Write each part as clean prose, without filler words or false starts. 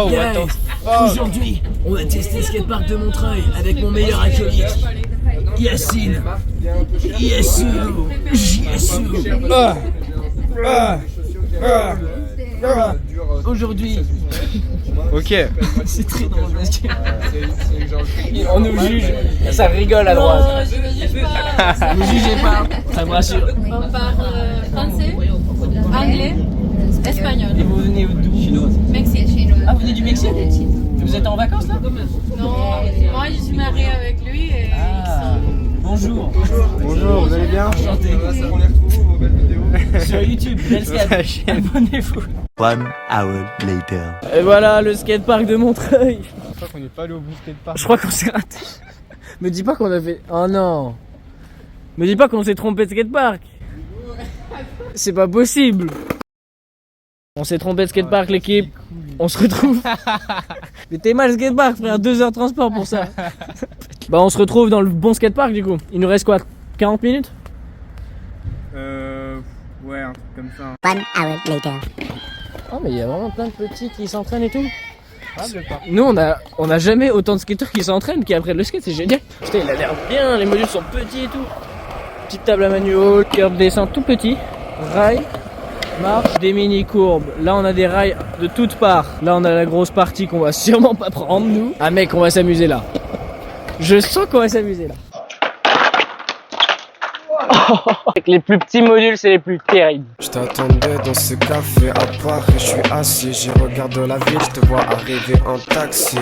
Oh, Yeah. attends. Aujourd'hui, on va tester le skatepark de Montreuil avec mon meilleur acolyte, Yacine. Yassou. Aujourd'hui, Ok. c'est très drôle parce que on nous juge, ça rigole à droite. Ne jugez pas, ça me rassure. On parle français, anglais, espagnol. Et vous venez d'où? Mexique. Ah, vous venez du Mexique? Vous êtes en vacances là? Non, moi je suis mariée avec lui et Ah, bonjour. Bonjour, vous allez bien? Enchanté. Sur YouTube, Let's Skate, abonnez-vous. 1 hour later. Et voilà le skatepark de Montreuil. Je crois qu'on n'est pas allé au bout skatepark. Je crois qu'on s'est raté. Me dis pas qu'on a fait. Oh non. Me dis pas qu'on s'est trompé de skatepark. C'est pas possible. On s'est trompé de skatepark, l'équipe. On se retrouve. Mais t'es mal skatepark, frère. 2 heures de transport pour ça. Bah, on se retrouve dans le bon skatepark du coup. Il nous reste quoi? 40 minutes? Ouais, un truc comme ça. 1 hour later. Oh, mais il y a vraiment plein de petits qui s'entraînent et tout. Ah, le parc. Nous, on a jamais autant de skateurs qui s'entraînent qui apprennent le skate, c'est génial. Putain, il a l'air bien, les modules sont petits et tout. Petite table à manuel, curve descente tout petit, rail, marche, des mini courbes. Là, on a des rails de toutes parts. Là, on a la grosse partie qu'on va sûrement pas prendre, nous. Ah, mec, on va s'amuser là. Je sens qu'on va s'amuser là. Avec les plus petits modules, c'est les plus terribles. Je t'attendais dans ce café à Paris, je suis assis, j'y regarde la ville, je te vois arriver en taxi.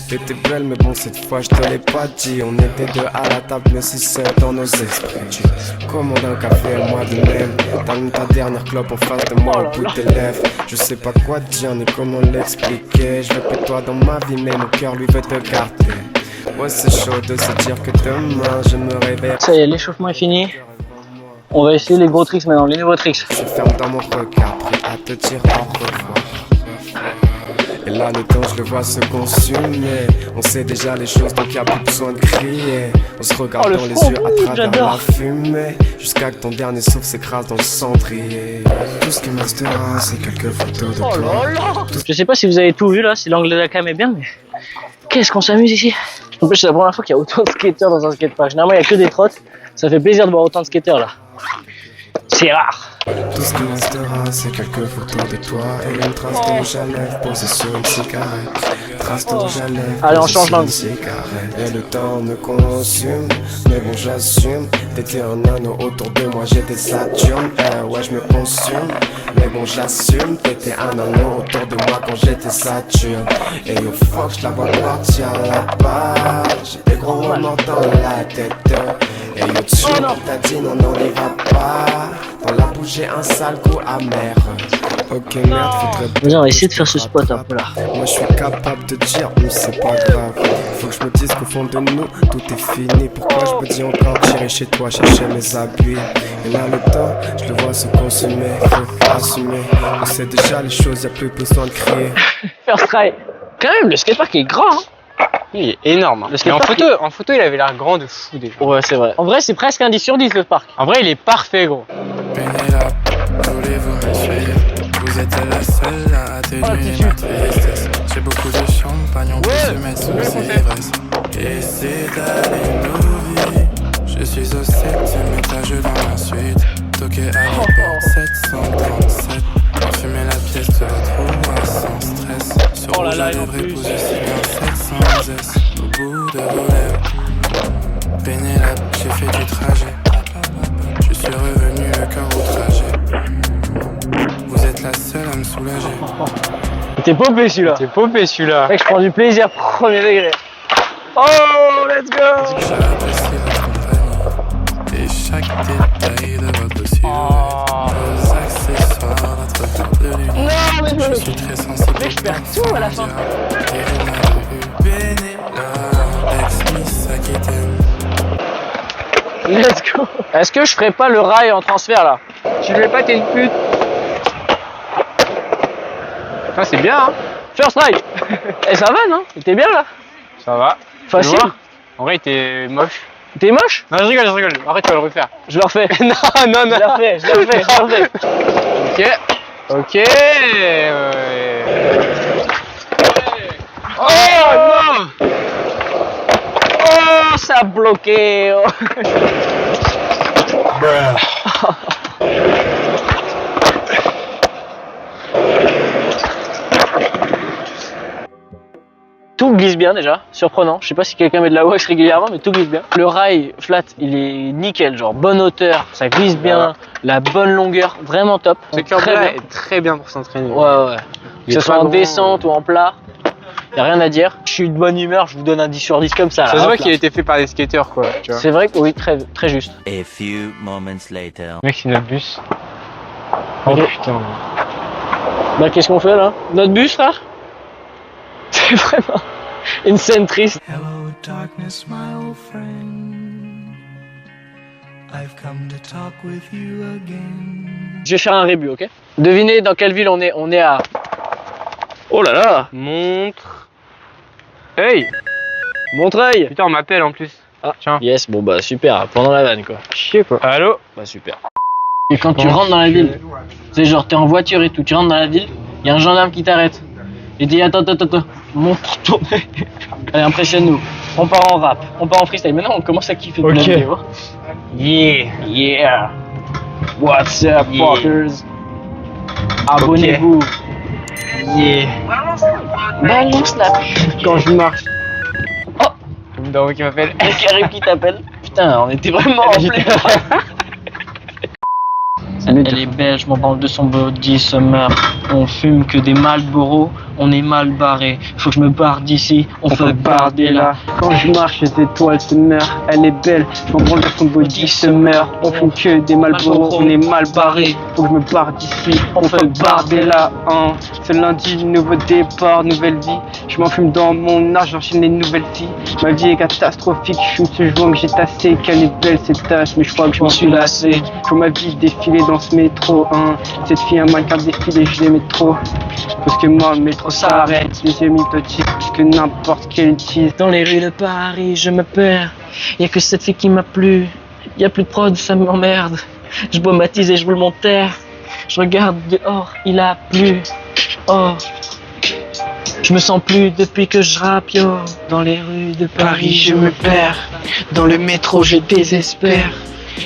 T'étais belle mais bon cette fois je te l'ai pas dit. On était deux à la table mais c'est seul dans nos esprits. Tu commandes un café et moi de même. T'allumes ta dernière clope en face de moi au bout de tes lèvres. Je sais pas quoi dire ni comment l'expliquer. Je veux que toi dans ma vie mais mon cœur lui veut te garder. Ouais c'est chaud de se dire que demain je me réveille. Ça y est, l'échauffement est fini. On va essayer les gros tricks maintenant, les nouveaux tricks. Je ferme dans mon regard, prêt à te dire au revoir. Et là le temps je le vois se consumer. On sait déjà les choses donc y'a plus besoin de crier. On se regarde dans les yeux à travers la fumée. Jusqu'à que ton dernier souffle s'écrase dans le cendrier. Tout ce qui me restera c'est quelques photos de toi. Je sais pas si vous avez tout vu là, si l'angle de la cam est bien, mais qu'est-ce qu'on s'amuse ici. En plus c'est la première fois qu'il y a autant de skateurs dans un skatepark. Généralement il y a que des trottes. Ça fait plaisir de voir autant de skateurs là. C'est rare. Tout ce qui me restera c'est quelques photos de toi. Et une trace de rouge à lèvres posée sur une cigarette. Trace de rouge à lèvres. Allez, on change d'angle. Et le temps me consume. Mais bon j'assume. T'étais un anneau autour de moi, j'étais Saturne. Ouais je me consume. Mais bon j'assume. T'étais un anneau autour de moi quand j'étais Saturne. Et au fuck je la vois partir là-bas. J'ai des gros remords dans la tête. Et yo dessus, t'as dit non, on n'y va pas. Dans la bouche, j'ai un sale goût amer. Ok, merde, faudrait. Vas-y, on va essayer de faire ce spot un peu là. Moi, je suis capable de dire, mais c'est pas grave. Faut que je me dise qu'au fond de nous, tout est fini. Pourquoi je me dis encore, j'irai chez toi chercher mes appuis. Et là, le temps, je le vois se consumer. Faut assumer. On sait déjà les choses, y'a plus besoin de crier. First try. Quand même, le skatepark est grand, hein. Il est énorme. Le Mais en skatepark, photo, il avait l'air grand de fou déjà. Ouais, c'est vrai. En vrai, c'est presque un 10 sur 10 le parc. En vrai, il est parfait, gros. Pénélope, voulez-vous me suivre? Vous êtes la seule à atténuer ma tristesse. J'ai beaucoup de champagne, on peut se mettre sous ivresse. Et c'est d'aller nos vies. Je suis au 7ème étage dans la suite. Toqué à la porte 737. Fumer la pièce, te retrouver sans stress. Sur rouge à lèvres, épouser Sylvain 700S. Au bout de vos lèvres. Pénélope, j'ai fait du trajet. Je suis revenu le cœur outragé. Vous êtes la seule à me soulager. T'es popé celui-là. C'est popé celui-là. Mec, je prends du plaisir premier degré. Oh, let's go. J'apprécie votre compagnie et chaque détail de votre silhouette. Vos accessoires, votre carte de lunettes. Non, mais Je suis très sensible. Mec, je perds tout à la fin. Et vous m'avez vu Pénélope, ex-Miss Aquitaine. Let's go. Est-ce que je ferais pas le rail en transfert là? Tu le fais pas, t'es une pute. Ah, c'est bien, hein. First try. Eh, ça va, non? T'es bien là? Ça va. Facile. Tu vois. En vrai, il était moche. T'es moche? Non, je rigole. Arrête, tu vas le refaire. Je le refais. non. Je le refais. Ok. está bloqueo. Tout glisse bien déjà, surprenant. Je sais pas si quelqu'un met de la wax régulièrement, mais tout glisse bien. Le rail flat, il est nickel, genre bonne hauteur, ça glisse bien, la bonne longueur, vraiment top. Ce Très curb-là bien. est très bien pour s'entraîner. Ouais. Il Que est ce soit pas en grand. descente ou en plat, y a rien à dire. Je suis de bonne humeur, je vous donne un 10 sur 10 comme ça. Ça là, se voit hop là. qu'il a été fait par des skateurs, quoi. Tu vois. C'est vrai que oui, très, très juste. A few moments later. Mec, c'est notre bus. Oh Ok. putain. Bah qu'est-ce qu'on fait là? Notre bus frère? C'est vraiment une scène triste. Hello, darkness, my old friend. I've come to talk with you again. Je vais faire un rébut, ok? Devinez dans quelle ville on est. On est à... Oh là là! Montre. Hey! Montreuil! Putain, on m'appelle en plus. Ah, tiens. Yes, bon bah super, pendant la vanne quoi. Chier quoi. Allô? Bah super. Et quand tu rentres dans la ville, c'est genre t'es en voiture et tout, tu rentres dans la ville, il y a un gendarme qui t'arrête. Il dit attends, montre ton œil. Allez, impressionne-nous. On part en rap, on part en freestyle. Maintenant on commence à kiffer de la Ok. vidéo. Yeah! What's up, Yeah. fuckers? Abonnez-vous. Yeah. Balance la Quand je marche. Oh! Donc qui m'appelle. Le carré qui t'appelle. Putain, on était vraiment en plein. Elle est belle, je m'en branle de son body summer. On fume que des Marlboro, on est mal barré. Faut que je me barre d'ici, on fait barder là. Quand je marche, les étoiles se meurent. Elle est belle, je m'en branle de son body se meurt. On fume que des Marlboro, on est mal barré. Faut que je me barre d'ici, on fait barder là. Hein. C'est lundi, nouveau départ, nouvelle vie. Je m'enfume dans mon art, j'enchaîne les nouvelles filles. Ma vie est catastrophique, je fume ce joint que j'ai tassé. Qu'elle est belle cette tache, mais je crois que je m'en suis lassé. Je vois ma vie défiler dans ce métro. Hein. Cette fille a mannequin défilé, je l'aimais trop. Parce que moi, le métro s'arrête. Les yeux mi-petits, plus que n'importe quel cheese. Dans les rues de Paris, je me perds. Y'a que cette fille qui m'a plu. Y'a plus de prod, ça m'emmerde. Je bois ma tise et je roule mon terre. Je regarde dehors, il a plu. Oh, je me sens plus depuis que je rappe, yo. Dans les rues de Paris, je me perds. Dans le métro, je désespère.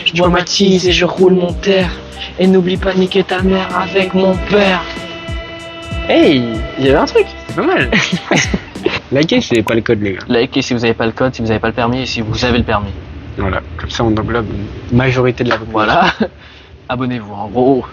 Je bois ma tise et je roule mon terre. Et n'oublie pas de niquer ta mère avec mon père. Hey! Il y avait un truc, c'est pas mal. Likez si vous n'avez pas le code, les gars. Likez si vous n'avez pas le code, si vous n'avez pas le permis et si vous avez le permis. Voilà, comme ça on englobe une majorité de la population. Voilà. Abonnez-vous en gros.